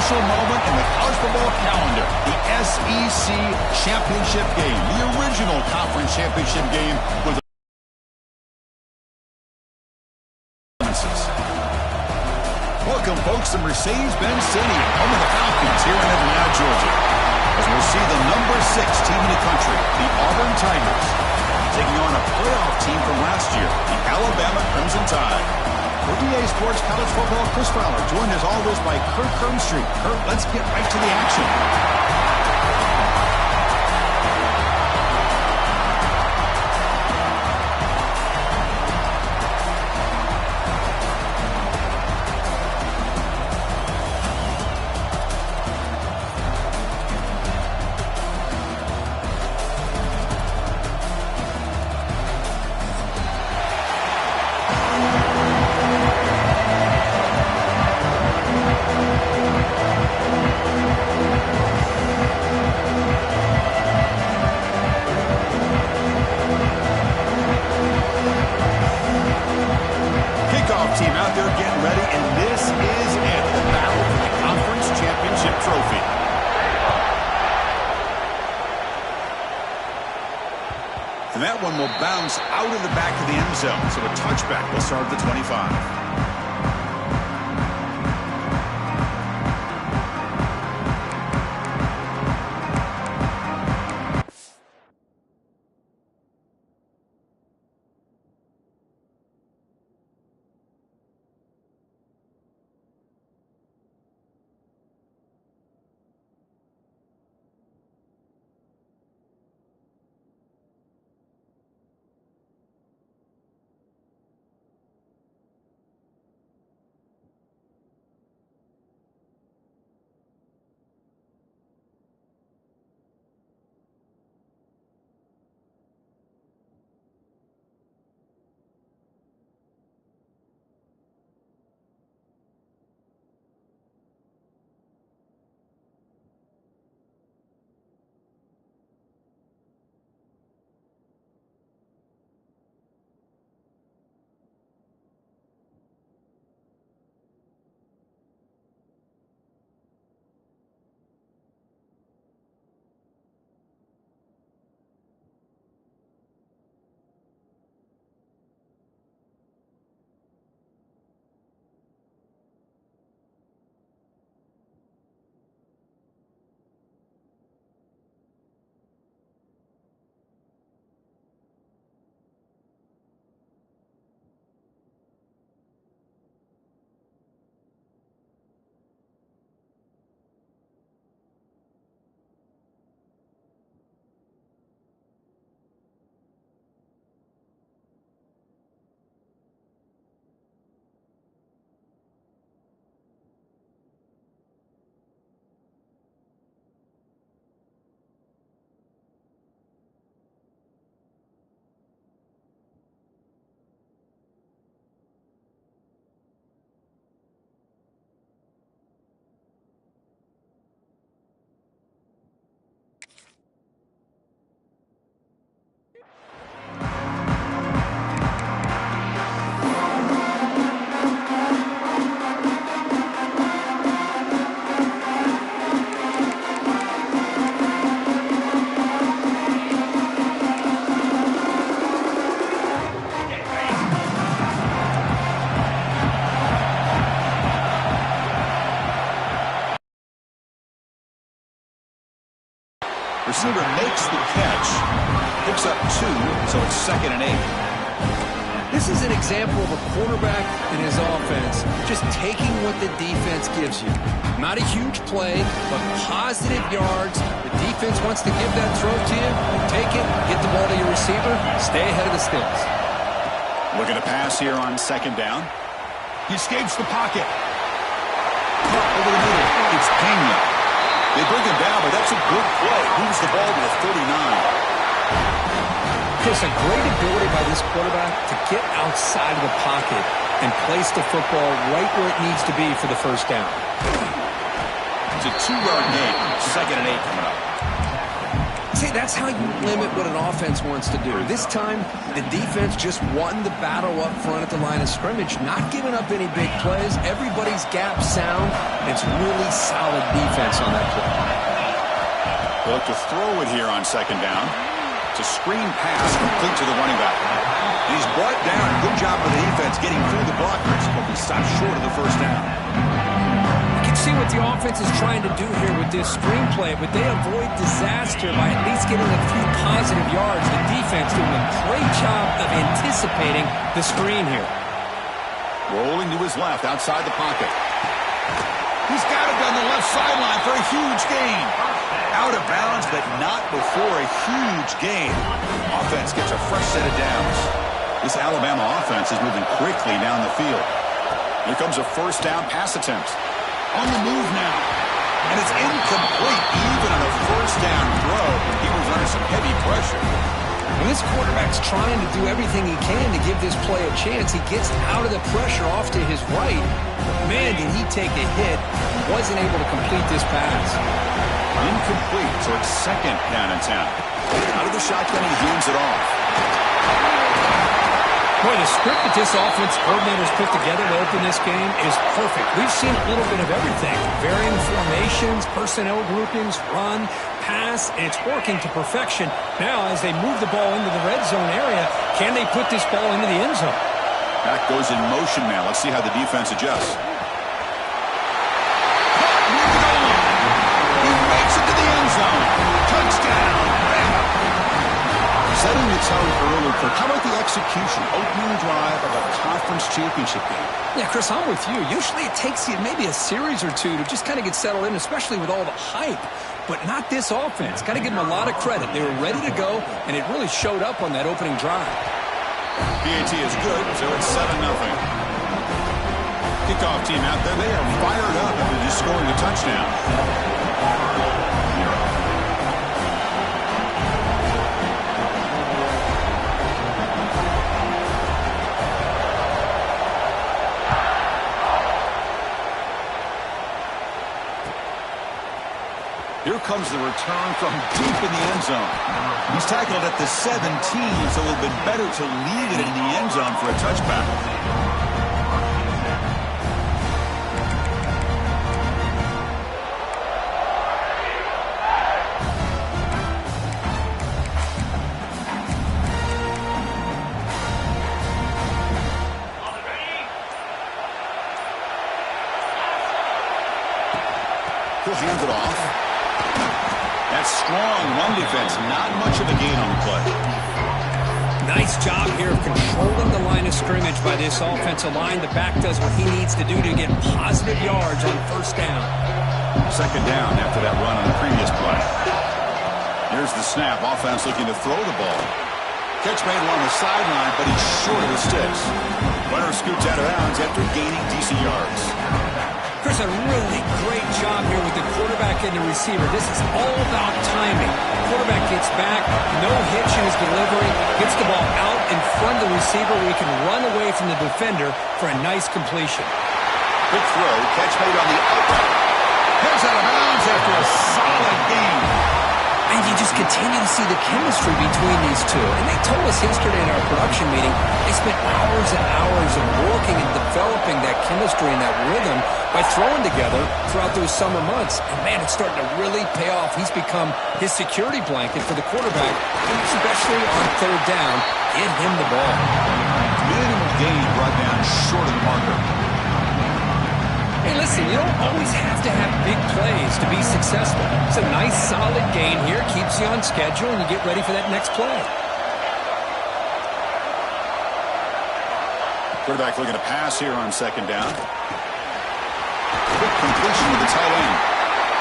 special moment in the college football calendar, the SEC championship game, the original conference championship game with Welcome, folks, to Mercedes-Benz Stadium, home of the Falcons here in Atlanta, Georgia. As we'll see the number 6 team in the country, the Auburn Tigers, taking on a playoff team from last year, the Alabama Crimson Tide. For EA Sports College Football, Chris Fowler, joined as always by Kurt Kirmstreet. Kurt, let's get right to the action. Team out there getting ready, and this is it, the battle for the conference championship trophy. And that one will bounce out of the back of the end zone, so a touchback will start at the 25. Receiver makes the catch, picks up 2, so it's 2nd and 8. This is an example of a quarterback and his offense just taking what the defense gives you. Not a huge play, but positive yards. The defense wants to give that throw to you. Take it, get the ball to your receiver, stay ahead of the sticks. Look at the pass here on 2nd down. He escapes the pocket. Caught over the middle. It's Pena. They bring him down, but that's a good play. Moves the ball to the 39. Chris, a great ability by this quarterback to get outside of the pocket and place the football right where it needs to be for the first down. It's a 2-yard gain. 2nd and 8 coming up. See, that's how you limit what an offense wants to do. This time, the defense just won the battle up front at the line of scrimmage, not giving up any big plays. Everybody's gap sound. It's really solid defense on that play. They'll look to throw it here on second down. It's a screen pass complete to the running back. He's brought down. Good job of the defense getting through the blockers, but he stopped short of the first down. See what the offense is trying to do here with this screenplay, but they avoid disaster by at least getting a few positive yards. The defense doing a great job of anticipating the screen here. Rolling to his left, outside the pocket. He's got it down the left sideline for a huge gain. Out of bounds, but not before a huge gain. Offense gets a fresh set of downs. This Alabama offense is moving quickly down the field. Here comes a first down pass attempt. On the move now. And it's incomplete. Even on a first down throw, he was under some heavy pressure. When this quarterback's trying to do everything he can to give this play a chance, he gets out of the pressure off to his right. Man, did he take a hit. Wasn't able to complete this pass. Incomplete, so it's second down and 10. Out of the shotgun, he hands it off. Boy, the script that this offense coordinator's put together to open this game is perfect. We've seen a little bit of everything. Varying formations, personnel groupings, run, pass, and it's working to perfection. Now, as they move the ball into the red zone area, can they put this ball into the end zone? Back goes in motion now. Let's see how the defense adjusts. He makes it to the end zone. Touchdown. Setting the tone early, Kirk. How about the execution? Opening drive of a conference championship game. Yeah, Chris, I'm with you. Usually it takes you maybe a series or two to just kind of get settled in, especially with all the hype. But not this offense. Got to give them a lot of credit. They were ready to go, and it really showed up on that opening drive. PAT is good, so it's 7-0. Kickoff team out there. They are fired up after just scoring a touchdown. Here comes the return from deep in the end zone. He's tackled at the 17, so it would have been better to leave it in the end zone for a touchback. He'll hand it off. That strong run defense, not much of a gain on the play. Nice job here of controlling the line of scrimmage by this offensive line. The back does what he needs to do to get positive yards on first down. Second down after that run on the previous play. Here's the snap. Offense looking to throw the ball. Catch made along the sideline, but he's short of the sticks. Runner scoots out of bounds after gaining decent yards. Chris, a really great job here with the quarterback and the receiver. This is all about timing. Quarterback gets back, no hitch in his delivery, gets the ball out in front of the receiver where he can run away from the defender for a nice completion. Good throw, catch made on the outright. Heads out of bounds after a solid gain. And you just continue to see the chemistry between these two. And they told us yesterday in our production meeting, they spent hours and hours of working and developing that chemistry and that rhythm by throwing together throughout those summer months. And, man, it's starting to really pay off. He's become his security blanket for the quarterback, especially on third down. Get him the ball. Minimal gain brought down short of the marker. Hey, listen, you don't always have to have big plays to be successful. It's a nice, solid gain here. Keeps you on schedule, and you get ready for that next play. Quarterback looking to pass here on second down. Quick completion to the tight end.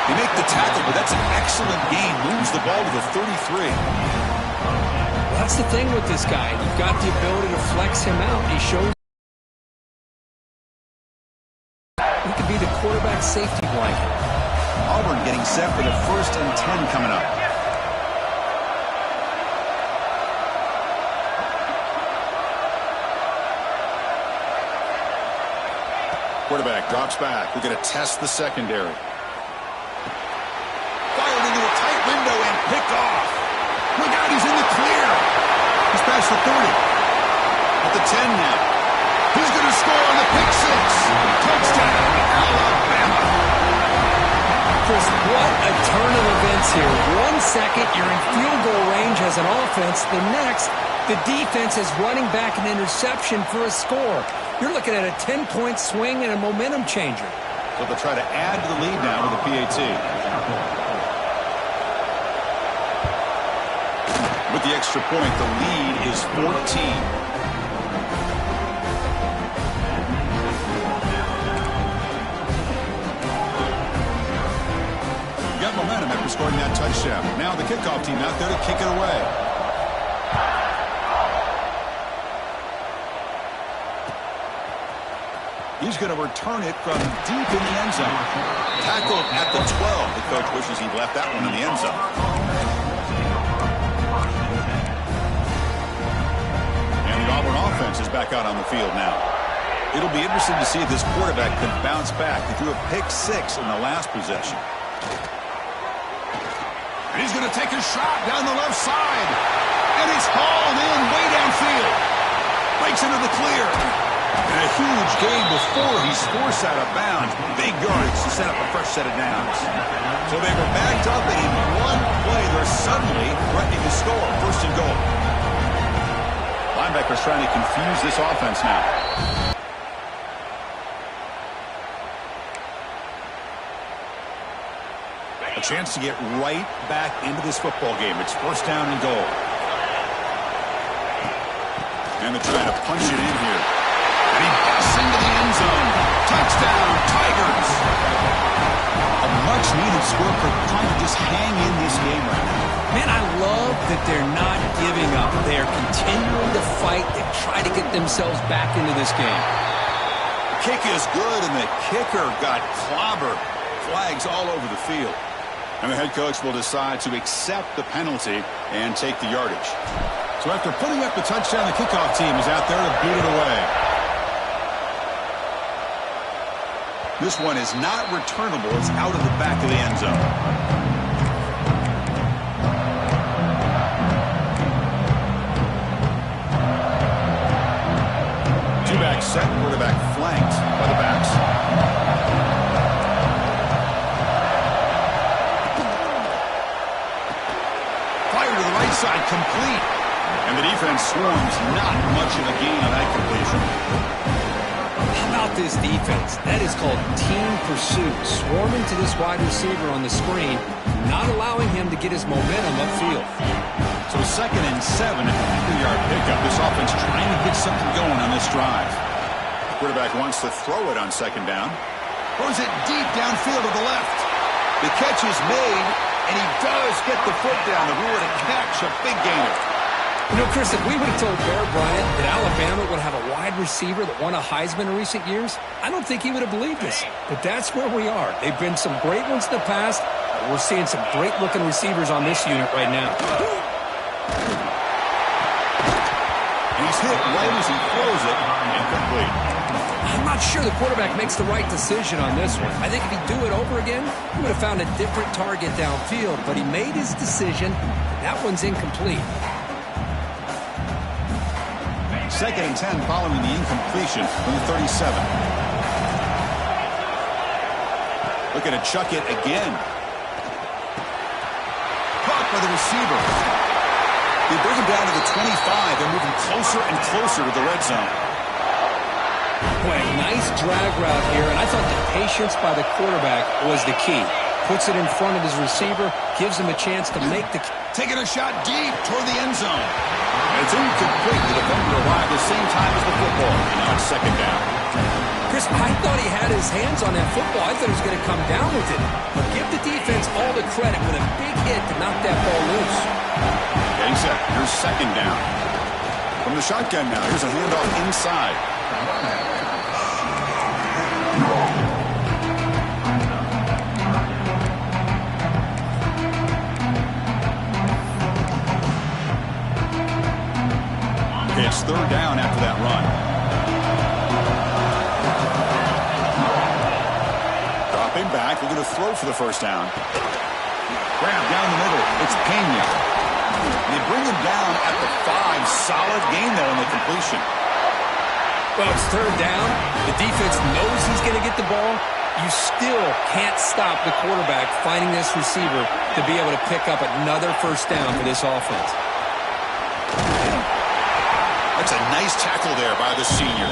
They make the tackle, but that's an excellent gain. Moves the ball to the 33. Well, that's the thing with this guy. You've got the ability to flex him out. He shows he could be the quarterback safety blanket. Auburn getting set for the 1st and 10 coming up. Quarterback drops back. We're going to test the secondary. Fired into a tight window and picked off. across the 30. At the 10 now. He's going to score on the pick six. Touchdown, Alabama. Chris, what a turn of events here. 1 second, you're in field goal range as an offense. The next, the defense is running back an interception for a score. You're looking at a 10-point swing and a momentum changer. So they'll try to add to the lead now with a PAT. With the extra point, the lead is 14. Momentum after scoring that touchdown. Now the kickoff team out there to kick it away. He's going to return it from deep in the end zone. Tackled at the 12. The coach wishes he'd left that one in the end zone. And the Auburn offense is back out on the field now. It'll be interesting to see if this quarterback can bounce back. He threw a pick six in the last possession. And he's going to take a shot down the left side. And he's hauled in way downfield. Breaks into the clear. And a huge gain before he's forced out of bounds. Big yardage to set up a fresh set of downs. So they were backed up, and in one play, they're suddenly threatening to score. First and goal. Linebackers trying to confuse this offense now. A chance to get right back into this football game. It's first down and goal. And they're trying to punch it in here. And he busts into the end zone. Touchdown, Tigers. A much-needed score for trying to just hang in this game right now. Man, I love that they're not giving up. They are continuing to fight to try to get themselves back into this game. The kick is good, and the kicker got clobbered. Flags all over the field. And the head coach will decide to accept the penalty and take the yardage. So after putting up the touchdown, the kickoff team is out there to boot it away. This one is not returnable. It's out of the back of the end zone. Two-back set, quarterback flanked by the backs. Side complete. And the defense swarms. Not much of a gain on that completion. How about this defense? That is called team pursuit. Swarming to this wide receiver on the screen, not allowing him to get his momentum upfield. So 2nd and 7 at the 3-yard pickup. This offense trying to get something going on this drive. The quarterback wants to throw it on 2nd down. Throws it deep downfield to the left. The catch is made. And he does get the foot down. If we were to catch a big gainer. You know, Chris, if we would have told Bear Bryant that Alabama would have a wide receiver that won a Heisman in recent years, I don't think he would have believed us. But that's where we are. They've been some great ones in the past. But we're seeing some great-looking receivers on this unit right now. And he's hit right as he throws it. Incomplete. I'm not sure the quarterback makes the right decision on this one. I think if he'd do it over again, he would have found a different target downfield. But he made his decision. That one's incomplete. 2nd and 10 following the incompletion from the 37. Looking to chuck it again. Caught by the receiver. They bring him down to the 25. They're moving closer and closer to the red zone. Boy, a nice drag route here, and I thought the patience by the quarterback was the key. Puts it in front of his receiver, gives him a chance to make the... Taking a shot deep toward the end zone. And it's incomplete. The defender arrived at the same time as the football. And now it's 2nd down. Chris, I thought he had his hands on that football. I thought he was going to come down with it. But give the defense all the credit with a big hit to knock that ball loose. Getting set. Here's 2nd down. From the shotgun now, here's a handoff inside. It's 3rd down after that run. Dropping back, looking to throw for the first down. Grab down the middle. It's Pena. They bring him down at the 5. Solid gain, though, in the completion. Well, it's third down. The defense knows he's going to get the ball. You still can't stop the quarterback finding this receiver to be able to pick up another first down for this offense. That's a nice tackle there by the senior.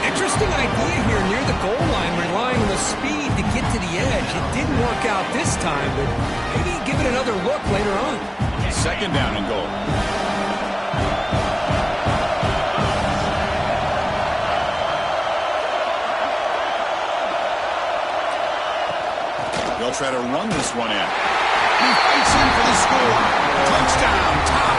Interesting idea here near the goal line, relying on the speed to get to the edge. It didn't work out this time, but maybe give it another look later on. Second down and goal. They'll try to run this one in. He fights in for the score. Touchdown, tied.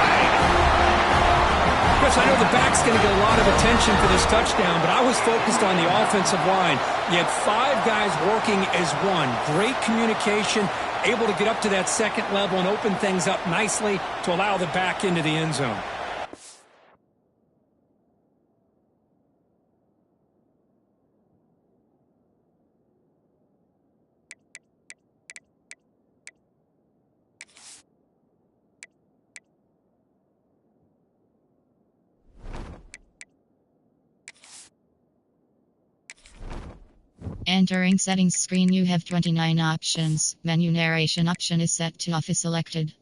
Chris, I know the back's going to get a lot of attention for this touchdown, but I was focused on the offensive line. You had 5 guys working as one. Great communication, able to get up to that second level and open things up nicely to allow the back into the end zone. Entering settings screen, you have 29 options. Menu narration option is set to off is selected.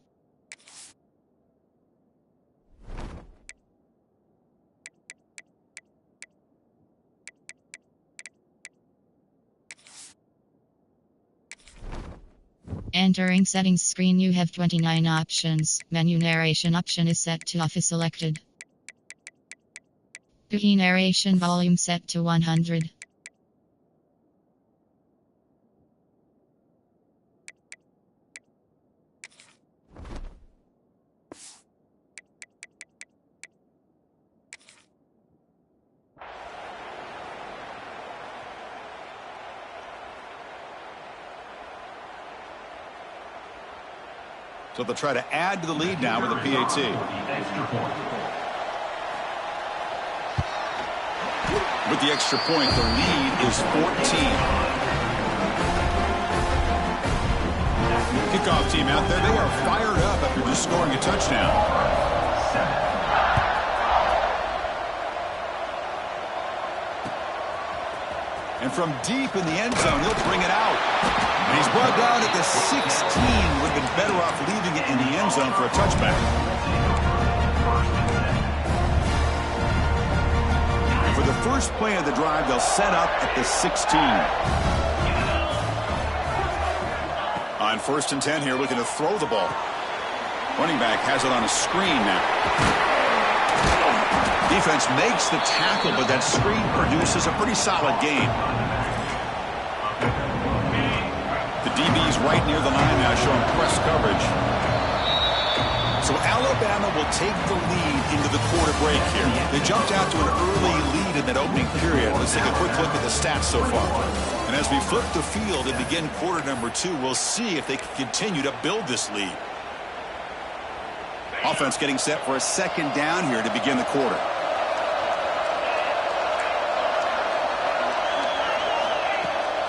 Entering settings screen, you have 29 options. Menu narration option is set to off is selected. GUI narration volume set to 100. So they'll try to add to the lead now with a PAT. With the extra point, the lead is 14. Kickoff team out there. They are fired up after just scoring a touchdown. And from deep in the end zone, he'll bring it out. And he's brought down at the 16. Would have been better off leaving it in the end zone for a touchback. And for the first play of the drive, they'll set up at the 16. On 1st and 10 here, looking to throw the ball. Running back has it on a screen now. Defense makes the tackle, but that screen produces a pretty solid gain. The DB's right near the line now, showing press coverage. So Alabama will take the lead into the quarter break here. They jumped out to an early lead in that opening period. Let's take a quick look at the stats so far. And as we flip the field and begin quarter number 2, we'll see if they can continue to build this lead. Offense getting set for a second down here to begin the quarter.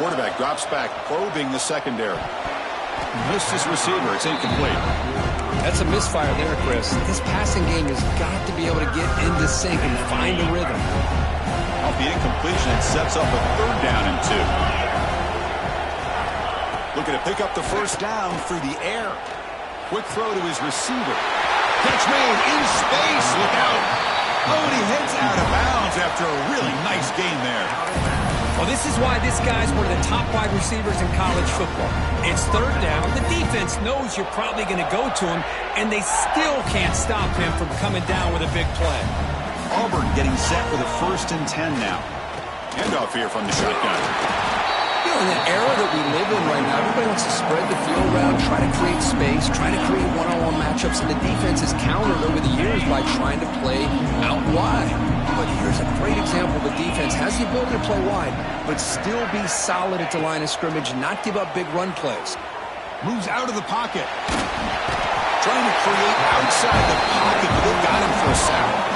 Quarterback drops back, probing the secondary. Missed his receiver. It's incomplete. That's a misfire there, Chris. This passing game has got to be able to get into sync and find a rhythm. Off the incompletion, it sets up a 3rd down and 2. Looking to pick up the first down through the air. Quick throw to his receiver. Catch made in space. Look out. Oh, and he heads out of bounds after a really nice game there. Well, this is why this guy's one of the top wide receivers in college football. It's 3rd down. The defense knows you're probably going to go to him, and they still can't stop him from coming down with a big play. Auburn getting set with a 1st and 10 now. Handoff here from the shotgun. You know, in the era that we live in right now, everybody wants to spread the field around, try to create space, try to create one-on-one matchups, and the defense has countered over the years by trying to play out wide. But here's a great example. The defense has the ability to play wide, but still be solid at the line of scrimmage and not give up big run plays. Moves out of the pocket. Trying to create outside the pocket, but they've got him for a sack.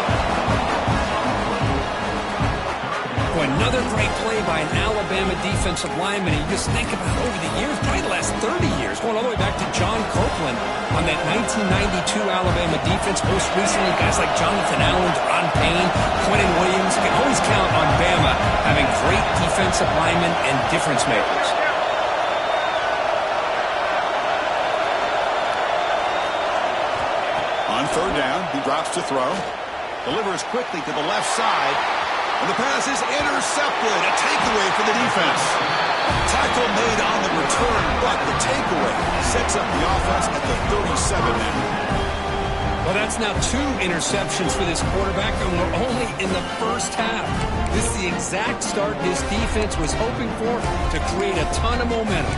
Well, another great play by an Alabama defensive lineman. And you just think about over the years, probably the last 30 years, going all the way back to John Copeland on that 1992 Alabama defense. Most recently, guys like Jonathan Allen, Ron Payne, Quentin Williams. You can always count on Bama having great defensive linemen and difference makers. On third down, he drops to throw. Delivers quickly to the left side. And the pass is intercepted. A takeaway for the defense. Tackle made on the return, but the takeaway sets up the offense at the 37 now. Well, that's now 2 interceptions for this quarterback, and we're only in the first half. This is the exact start this defense was hoping for to create a ton of momentum.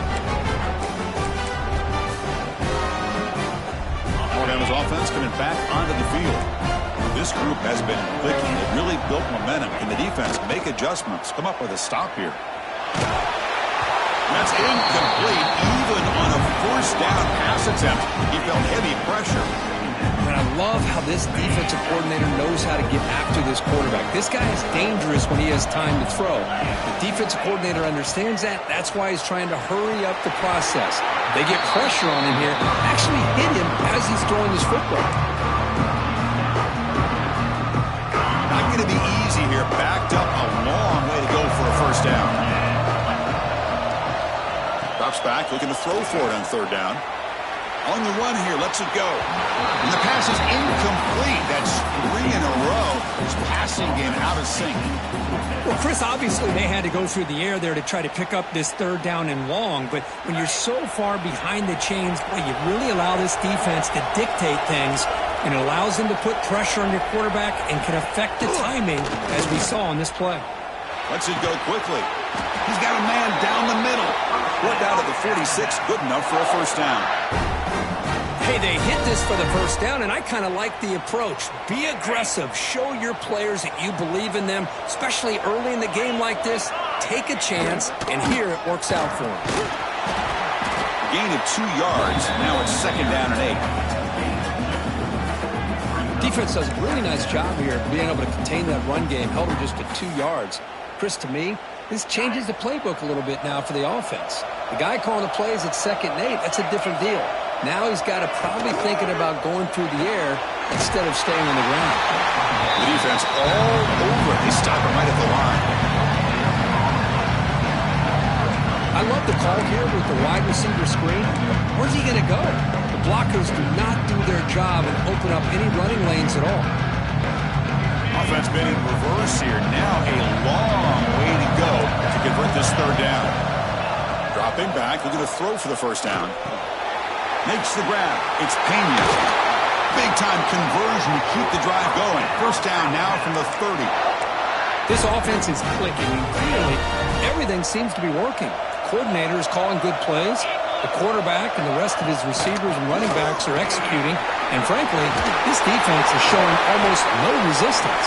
Alabama's offense coming back onto the field. This group has been clicking. They've really built momentum. Can the defense make adjustments? Come up with a stop here. That's incomplete. Even on a first down pass attempt, he felt heavy pressure. And I love how this defensive coordinator knows how to get after this quarterback. This guy is dangerous when he has time to throw. The defensive coordinator understands that. That's why he's trying to hurry up the process. They get pressure on him here, actually hit him as he's throwing this football. Not going to be easy here. Backed up a long way to go for a first down. Drops back, looking to throw for it on third down. On the run here, lets it go. And the pass is incomplete. That's 3 in a row. His passing game out of sync. Well, Chris, obviously they had to go through the air there to try to pick up this third down and long, but when you're so far behind the chains, boy, you really allow this defense to dictate things, and it allows them to put pressure on your quarterback and can affect the timing, as we saw on this play. Lets it go quickly. He's got a man down the middle. Worked out of the 46, good enough for a first down. Hey, they hit this for the first down, and I kind of like the approach. Be aggressive. Show your players that you believe in them, especially early in the game like this. Take a chance, and here it works out for them. Gain of 2 yards. Now it's second down and 8. Defense does a really nice job here of being able to contain that run game. Held them just to 2 yards. Chris, to me, this changes the playbook a little bit now for the offense. The guy calling the plays at second and 8, that's a different deal. Now he's got to probably thinking about going through the air instead of staying on the ground. The defense all over. They stop him right at the line. I love the call here with the wide receiver screen. Where's he going to go? The blockers do not do their job and open up any running lanes at all. Offense been in reverse here. Now a long way to go to convert this third down. Dropping back, looking to throw for the first down. Makes the grab. It's Pena. Big-time conversion to keep the drive going. First down now from the 30. This offense is clicking, and clearly everything seems to be working. The coordinator is calling good plays. The quarterback and the rest of his receivers and running backs are executing. And frankly, this defense is showing almost no resistance.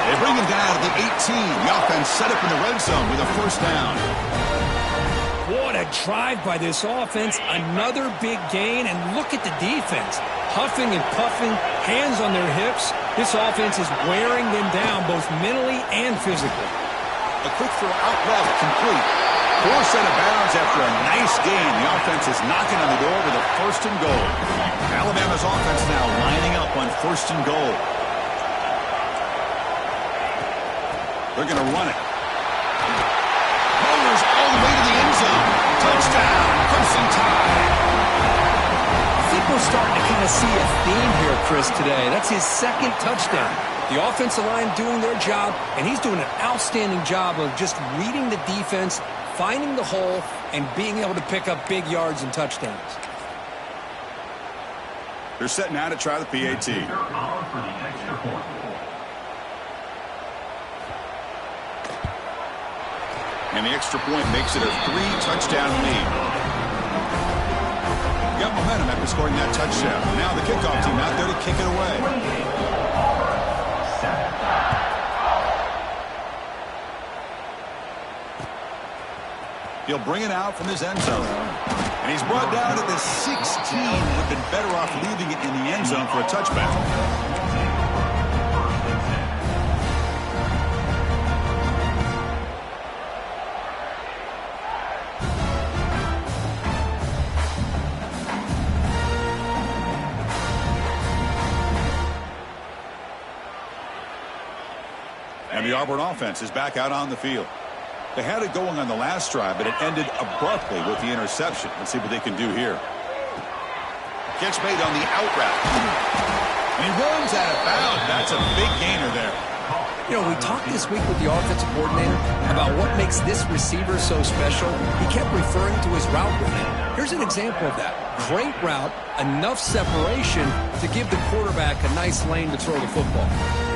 They bring him down to the 18. The offense set up in the red zone with a first down. What a drive by this offense. Another big gain, and look at the defense. Huffing and puffing, hands on their hips. This offense is wearing them down both mentally and physically. A quick throw out left, complete. Forced out of bounds after a nice gain. The offense is knocking on the door with a first and goal. Alabama's offense now lining up on first and goal. They're going to run it. Motors all the way to the end zone. Touchdown, Crimson Tide. I think we're starting to kind of see a theme here, Chris, today. That's his second touchdown. The offensive line doing their job, and he's doing an outstanding job of just reading the defense, finding the hole, and being able to pick up big yards and touchdowns. They're set now to try the PAT. And the extra point makes it a 3-touchdown lead. Got momentum after scoring that touchdown. Now the kickoff team out there to kick it away. He'll bring it out from his end zone. And he's brought down at the 16. Would have been better off leaving it in the end zone for a touchback. Auburn offense is back out on the field. They had it going on the last drive, but it ended abruptly with the interception. Let's see what they can do here. Catch made on the out route. And he runs out of bounds. That's a big gainer there. You know, we talked this week with the offensive coordinator about what makes this receiver so special. He kept referring to his route running. Here's an example of that. Great route, enough separation to give the quarterback a nice lane to throw the football.